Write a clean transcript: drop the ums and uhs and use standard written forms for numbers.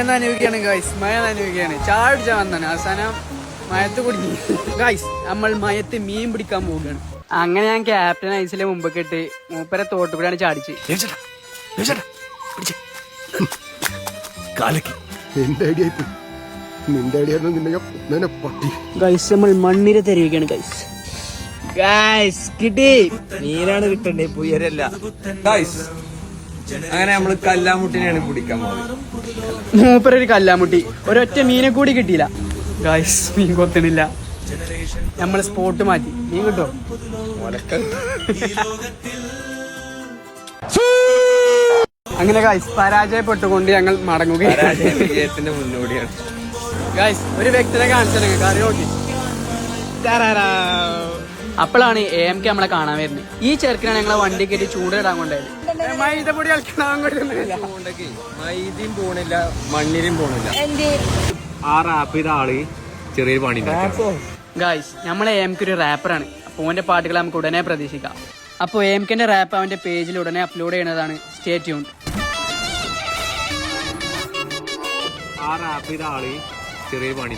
നനയുകയാണ് guys, മഴ നനയുകയാണ്. ചാടിച്ച വന്നാണ് അവസാനം മയത്ത് കുടുങ്ങി. ഗൈസ് നമ്മൾ മയത്ത് മീൻ പിടിക്കാൻ പോവുകയാണ്. അങ്ങനെ ഞാൻ ക്യാപ്റ്റൻ ഐസിലെ മുമ്പൊക്കെ ഇട്ട് മൂപ്പരെ തോട്ടു കൂടെയാണ് ചാടിച്ച്. ഗൈസ് നമ്മൾ മണ്ണിര തരുകയാണ് ഗൈസ്. ഗൈസ് കിട്ടി, മീനാണ് കിട്ടണ്ടേ, പുയരല്ല. ഗൈസ് അങ്ങനെ നമ്മള് കല്ലാമുട്ടിനെയാണ് പിടിക്കാൻ പോകുന്നത്. മൂപ്പരൊരു കല്ലാമുട്ടി, ഒരൊറ്റ മീനെ കൂടി കിട്ടിയില്ല ഗൈസ്. മീൻ കൊത്തണില്ല. നമ്മൾ സ്പോട്ട് മാറ്റി. മീൻ കിട്ടോ? അങ്ങനെ ഗൈസ് പരാജയപ്പെട്ടുകൊണ്ട് ഞങ്ങൾ മടങ്ങുകയാണ്. വിജയത്തിന്റെ മുന്നോടിയാണ് ഗൈസ്. ഒരു വ്യക്തിനെ കാണിച്ചു കറി നോക്കി. അപ്പോഴാണ് AMK നമ്മളെ കാണാൻ വരുന്നത്. ഈ ചെറുക്കിനാണ് ഞങ്ങളെ വണ്ടി കയറ്റി ചൂടിടാൻ കൊണ്ടായത്. മൈദപ്പൊടി കളിക്കാൻ മൈദയും പോണില്ല, മണ്ണിലും പോണില്ല. ആ റാപ്പ് ചെയ്ത ആള് ചെറിയൊരു പണി. ഗൈസ് നമ്മളെ AMK ഒരു റാപ്പറാണ്. അപ്പോൾ ഓന്റെ പാട്ടുകൾ നമുക്ക് ഉടനെ പ്രതീക്ഷിക്കാം. അപ്പോൾ AMKന്റെ റാപ്പ് അവന്റെ പേജിൽ ഉടനെ അപ്ലോഡ് ചെയ്യുന്നതാണ്. Stay tuned. ആ റാപ്പ് ചെയ്ത ആള് ചെറിയൊരു പണി.